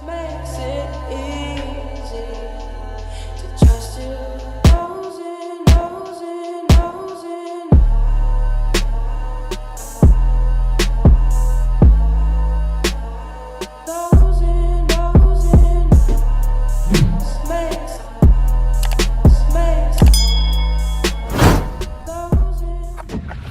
Makes it easy to trust you. Knows it, knows it, knows it. Knows it, knows it. Makes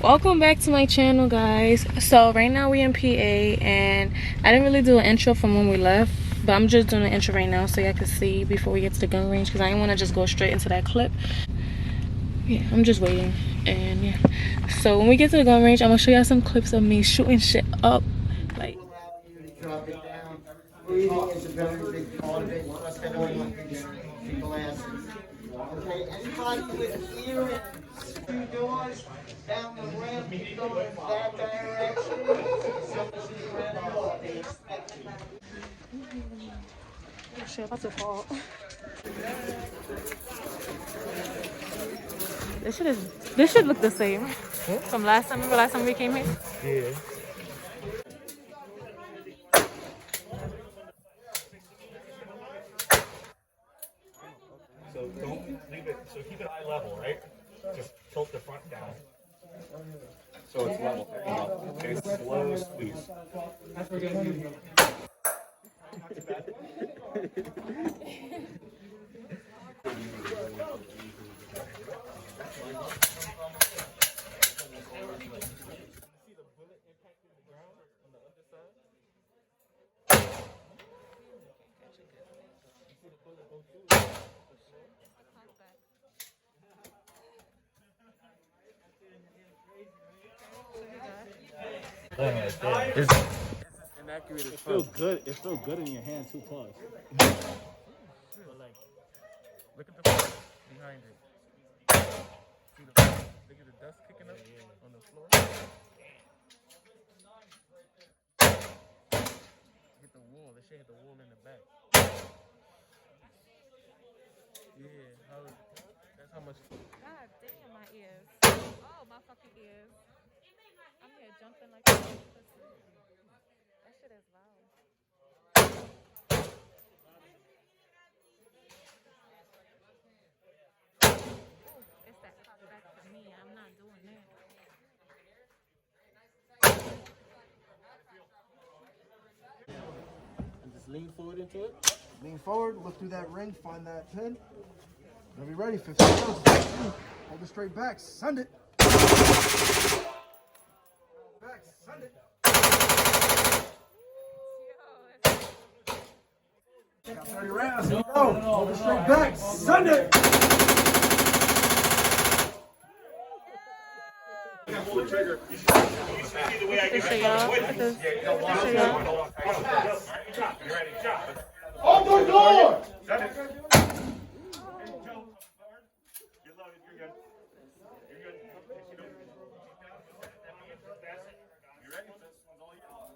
Welcome back to my channel, guys. So right now we in PA, and I didn't really do an intro from when we left, but I'm just doing an intro right now so y'all can see before we get to the gun range, because I didn't want to just go straight into that clip. Yeah, I'm just waiting. And yeah, so when we get to the gun range, I'm gonna show y'all some clips of me shooting shit up. Like, Drop it down. Breathing is a very big part of it, especially when people ask. Okay, anybody with earrings, two doors down the ramp, you go in that direction. Somebody's around, they expect you. shit, about to fall. This should look the same from last time. Remember last time we came here? Yeah. So don't leave it, so keep it eye level, right? Just tilt the front down. So it's level. Okay, slow squeeze. It feels good. It feels good in your hand too. Plus. But like, look at the front behind it. See the, look at the dust kicking up on the floor. Hit the wall. That shit hit the wall in the back. Yeah, that's how much. God damn, my ears. Oh, my fucking ears. I'm here jumping like a pussy. That shit is loud. Ooh, it's that pop back for me. I'm not doing that. And just lean forward into it. Lean forward, look through that ring, find that pin. Now be ready, 15 rounds. Hold it straight back, send it. Back, send it. Got 30 rounds, here we go. Hold it straight back, send it. Pull the trigger. You should see the way I get You ready? Chop. Open the door! You're loaded. You're good. You're good. You ready? This one's all yours.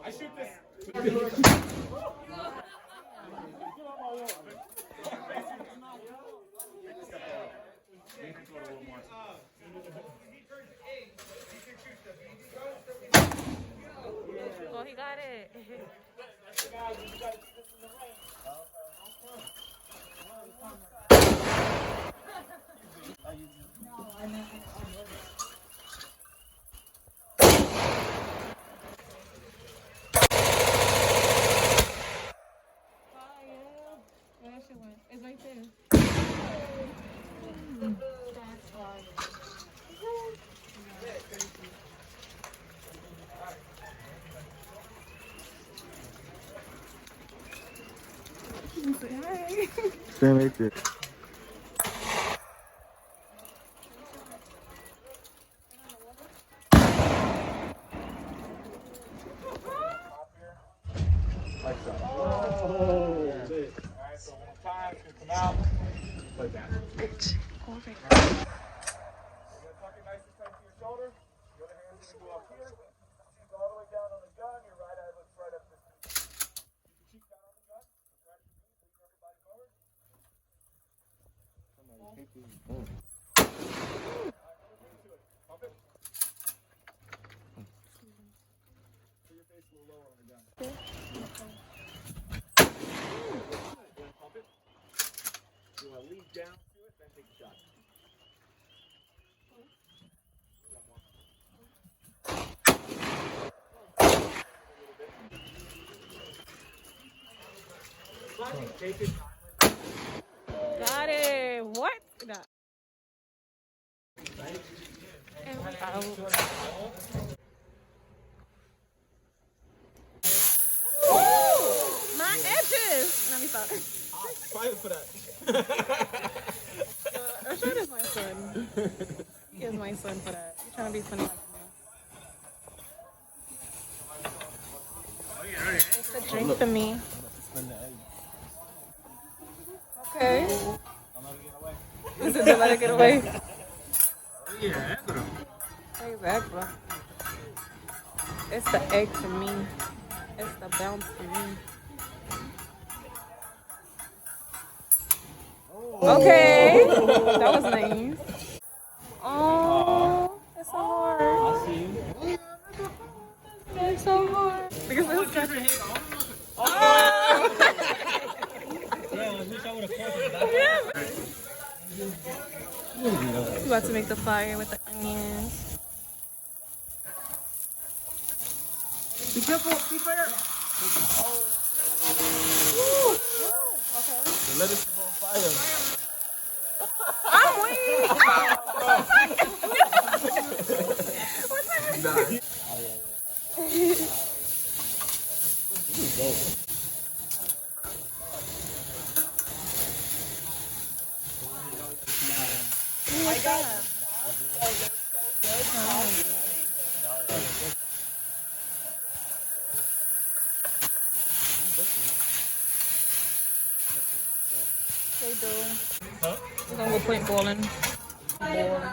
I shoot this. Oh, he got it. Where that shit went? It's right there. That's fire. Say hi. Stand right there. Like so. Alright, so one time, come out. Like that. Bitch. Over. You're gonna tuck it nice and tight to your shoulder. The other hand is gonna go Got it. What? No. Ooh, my edges. Let me stop. Fight for that. Rashad is my son. He is my son for that. He's trying to be funny like me. It's a drink for me. Okay. Is it to let it get away? Exactly. It's the egg for me. It's the bounce for me. Okay. That was nice. Oh, it's so hard. I see you. It's so hard. Because it was good. You about to make the fire with the onions. Be careful, be fair. The lettuce is on fire. I'm weak. Oh my God. They do. We're gonna go put bowling. Bowling.